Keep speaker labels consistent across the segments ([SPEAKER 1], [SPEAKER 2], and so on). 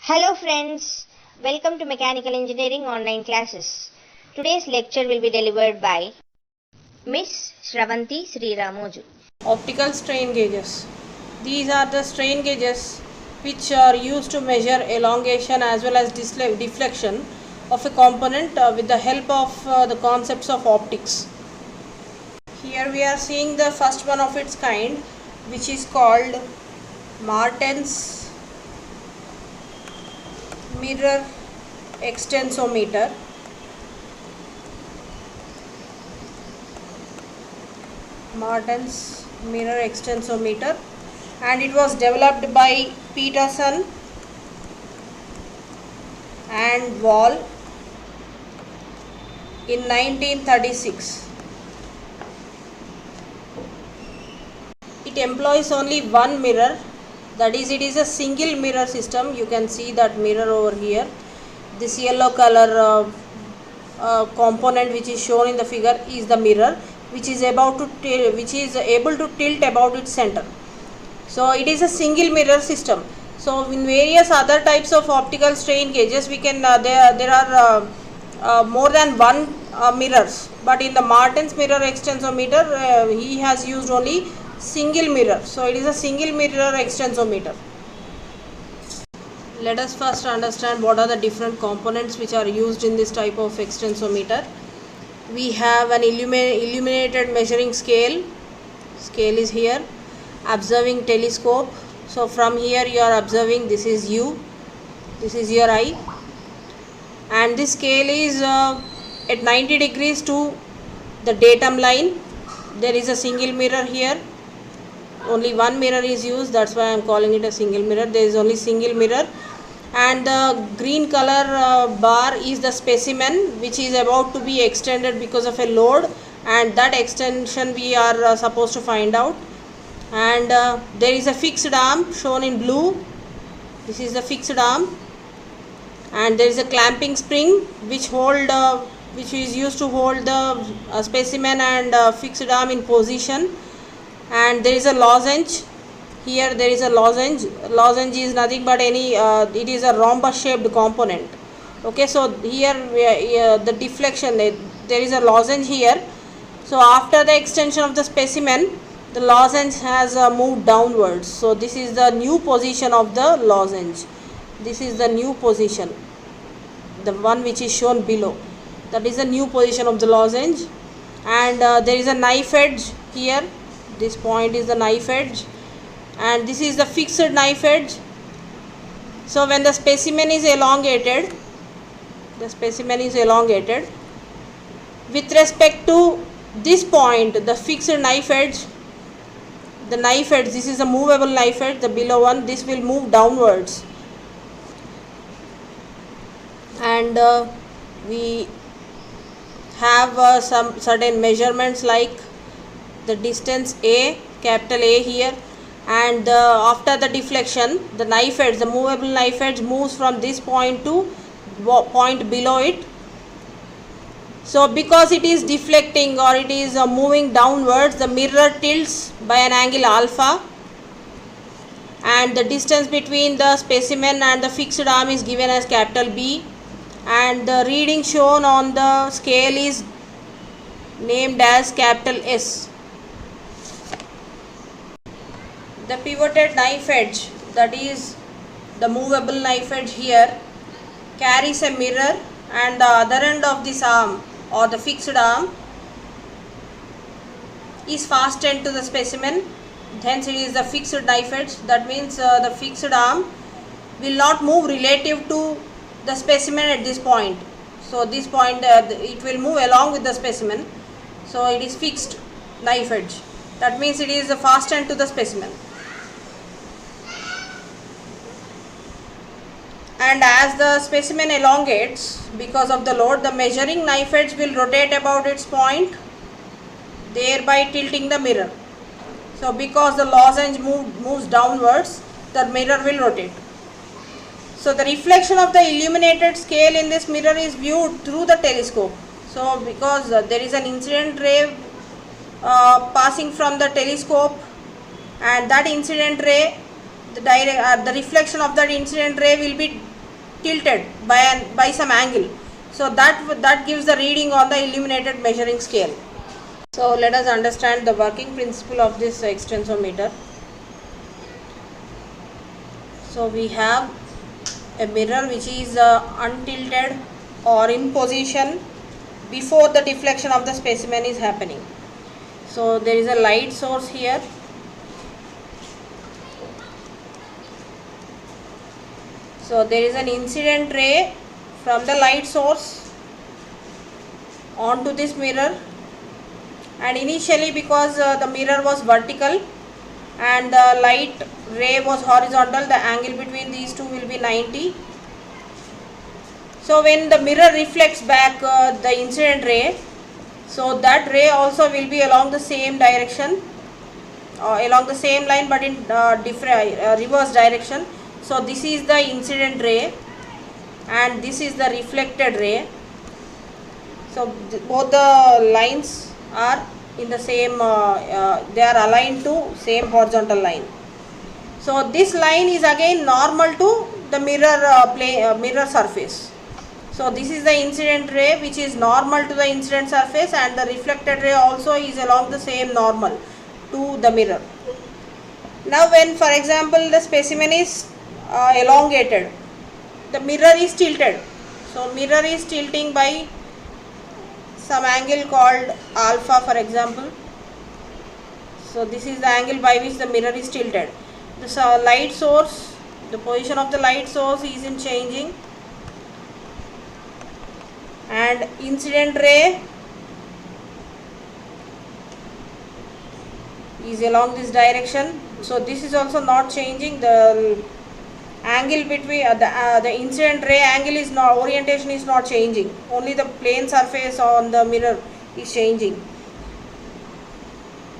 [SPEAKER 1] Hello friends, welcome to Mechanical Engineering online classes. Today's lecture will be delivered by Miss Shravanti Sriramoju.
[SPEAKER 2] Optical strain gauges. These are the strain gauges which are used to measure elongation as well as deflection of a component with the help of the concepts of optics. Here we are seeing the first one of its kind, which is called Marten's mirror extensometer. Marten's mirror extensometer, and it was developed by Peterson and Wall in 1936. It employs only one mirror, that is, it is a single mirror system. You can see that mirror over here. This yellow color component which is shown in the figure is the mirror, which is able to tilt about its center. So it is a single mirror system. So in various other types of optical strain gauges, we can there are more than one mirrors, but in the Marten's mirror extensometer he has used only single mirror. So it is a single mirror extensometer. Let us first understand what are the different components which are used in this type of extensometer. We have an illuminated measuring scale. Scale is here. Observing telescope. So from here you are observing, this is you, this is your eye, and this scale is at 90 degrees to the datum line. There is a single mirror here. Only one mirror is used, that's why I am calling it a single mirror. There is only single mirror, and the green color bar is the specimen which is about to be extended because of a load, and that extension we are supposed to find out. And there is a fixed arm shown in blue. This is the fixed arm, and there is a clamping spring which is used to hold the specimen and fixed arm in position. And there is a lozenge. Here there is a lozenge. Lozenge is nothing but it is a rhombus shaped component. Okay, so here the deflection, there is a lozenge here. So after the extension of the specimen, the lozenge has moved downwards. So this is the new position of the lozenge. This is the new position, the one which is shown below. That is the new position of the lozenge. And there is a knife edge here. This point is the knife edge, and this is the fixed knife edge. So when the specimen is elongated, with respect to this point, the fixed knife edge, this is a movable knife edge, the below one, this will move downwards. And we have some certain measurements like the distance A, capital A here, and after the deflection, the knife edge, the movable knife edge, moves from this point to point below it. So because it is deflecting or it is moving downwards, the mirror tilts by an angle alpha, and the distance between the specimen and the fixed arm is given as capital B, and the reading shown on the scale is named as capital S. The pivoted knife edge, that is the movable knife edge here, carries a mirror, and the other end of this arm or the fixed arm is fastened to the specimen. Hence it is the fixed knife edge. That means the fixed arm will not move relative to the specimen at this point. So this point it will move along with the specimen. So it is fixed knife edge. That means it is fastened to the specimen. And as the specimen elongates because of the load, the measuring knife edge will rotate about its point, thereby tilting the mirror. So because the lozenge moves downwards, the mirror will rotate. So the reflection of the illuminated scale in this mirror is viewed through the telescope. So because there is an incident ray passing from the telescope, and that incident ray, the reflection of that incident ray will be tilted by some angle. So that gives the reading on the illuminated measuring scale. So let us understand the working principle of this extensometer. So we have a mirror which is untilted or in position before the deflection of the specimen is happening. So there is a light source here. So there is an incident ray from the light source onto this mirror, and initially because the mirror was vertical and the light ray was horizontal, the angle between these two will be 90. So when the mirror reflects back the incident ray, so that ray also will be along the same direction, along the same line but in different reverse direction. So this is the incident ray and this is the reflected ray. So both the lines are in the same, they are aligned to same horizontal line. So this line is again normal to the mirror surface. So this is the incident ray which is normal to the incident surface, and the reflected ray also is along the same normal to the mirror. Now when, for example, the specimen is elongated, the mirror is tilted. So mirror is tilting by some angle called alpha, for example. So this is the angle by which the mirror is tilted. This light source, the position of the light source is in changing, and incident ray is along this direction. So this is also not changing. The angle between the incident ray angle is not, orientation is not changing, only the plane surface on the mirror is changing.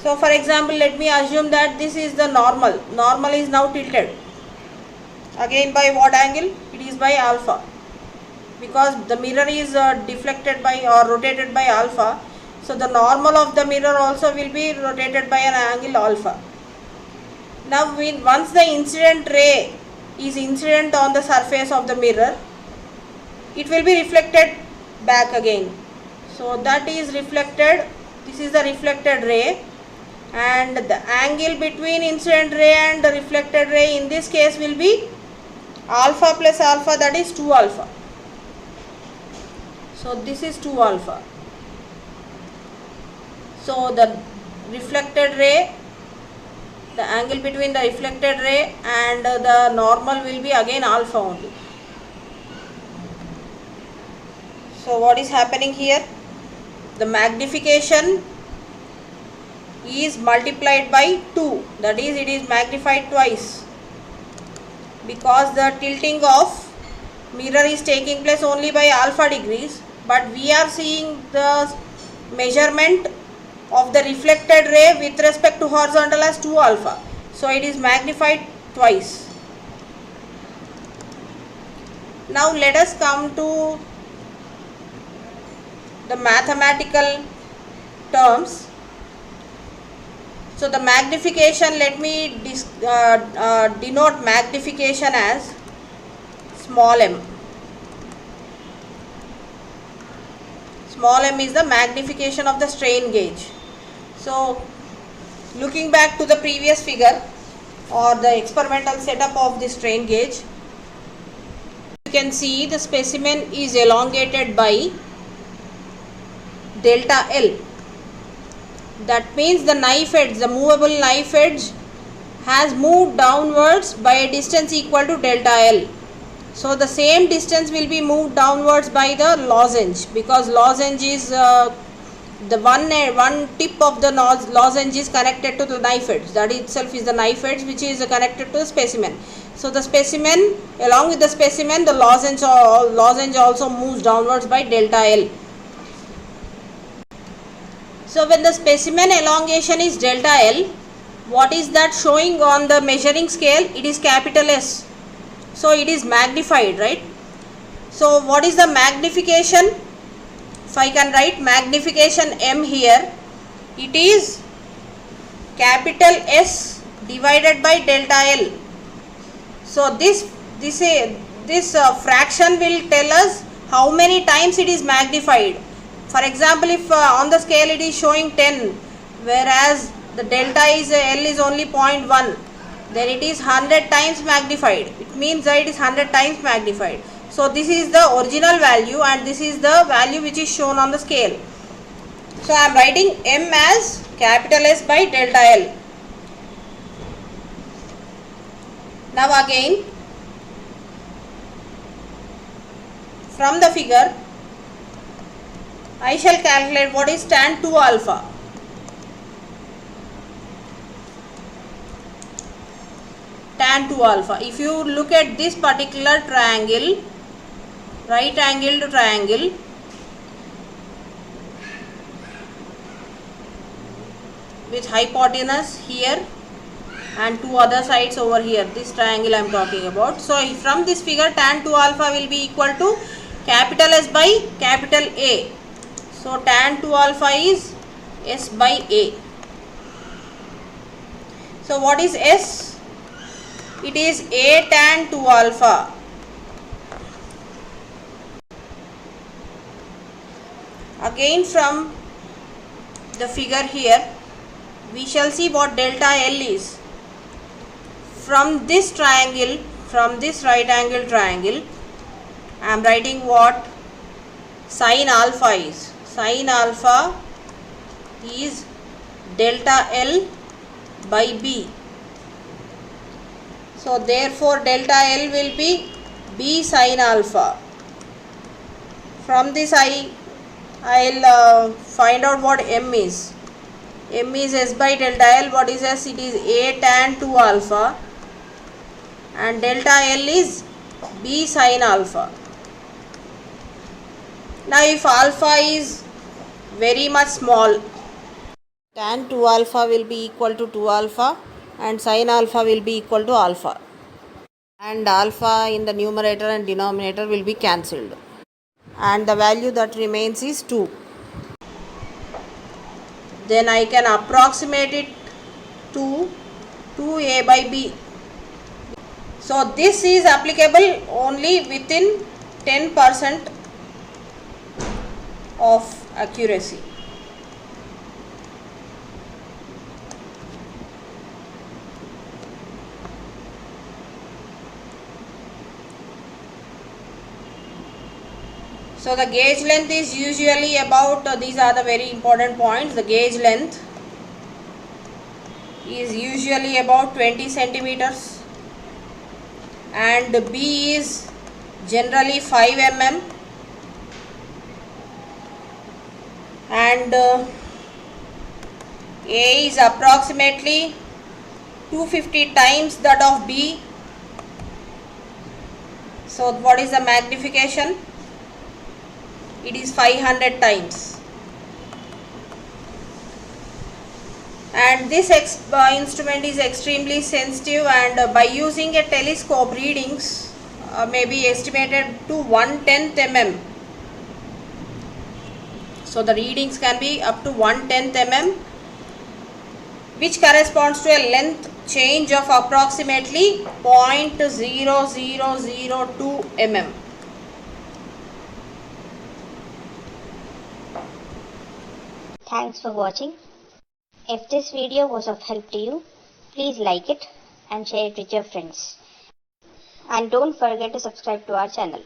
[SPEAKER 2] So for example, let me assume that this is the normal is now tilted, again by what angle? It is by alpha, because the mirror is deflected by or rotated by alpha. So the normal of the mirror also will be rotated by an angle alpha. Now once the incident ray is incident on the surface of the mirror, it will be reflected back again. So that is reflected, this is the reflected ray, and the angle between incident ray and the reflected ray in this case will be alpha plus alpha, that is 2 alpha. So this is 2 alpha. So the reflected ray, the angle between the reflected ray and the normal will be again alpha only. So what is happening here? The magnification is multiplied by 2, that is, it is magnified twice, because the tilting of mirror is taking place only by alpha degrees, but we are seeing the measurement of the reflected ray with respect to horizontal as 2 alpha. So it is magnified twice. Now let us come to the mathematical terms. So the magnification, let me denote magnification as small m. Small m is the magnification of the strain gauge. So looking back to the previous figure or the experimental setup of the strain gauge, you can see the specimen is elongated by delta L. That means the knife edge, the movable knife edge has moved downwards by a distance equal to delta L. So the same distance will be moved downwards by the lozenge, because lozenge is the one tip of the lozenge is connected to the knife edge. That itself is the knife edge which is connected to the specimen. So the specimen, along with the specimen, the lozenge also moves downwards by delta L. So when the specimen elongation is delta L, what is that showing on the measuring scale? It is capital S. So it is magnified, right? So what is the magnification? If I can write magnification M here, it is capital S divided by delta L. So this this fraction will tell us how many times it is magnified. For example, if on the scale it is showing 10, whereas the delta is L is only 0.1, then it is 100 times magnified. It means that it is 100 times magnified. So this is the original value and this is the value which is shown on the scale. So I am writing M as capital S by delta L. Now again, from the figure, I shall calculate what is tan 2 alpha. Tan 2 alpha. If you look at this particular triangle, right angled triangle, with hypotenuse here and two other sides over here, this triangle I am talking about. So from this figure, tan 2 alpha will be equal to capital S by capital A. So tan 2 alpha is S by A. So what is S? It is A tan 2 alpha. Again from the figure here, we shall see what delta L is. From this triangle, from this right angle triangle, I am writing what sin alpha is. Sin alpha is delta L by B. So therefore delta L will be B sin alpha. From this I'll find out what M is. M is S by delta L. What is S? It is A tan 2 alpha and delta L is B sin alpha. Now if alpha is very much small, tan 2 alpha will be equal to 2 alpha and sin alpha will be equal to alpha, and alpha in the numerator and denominator will be cancelled and the value that remains is 2. Then I can approximate it to 2A by B. So this is applicable only within 10% of accuracy. So the gauge length is usually about, these are the very important points, the gauge length is usually about 20 centimeters and B is generally 5 mm and A is approximately 250 times that of B. So what is the magnification? It is 500 times. And this instrument is extremely sensitive, and by using a telescope, readings may be estimated to 1/10 mm. So the readings can be up to 1/10 mm, which corresponds to a length change of approximately 0.0002 mm.
[SPEAKER 1] Thanks for watching. If this video was of help to you, please like it and share it with your friends. And don't forget to subscribe to our channel.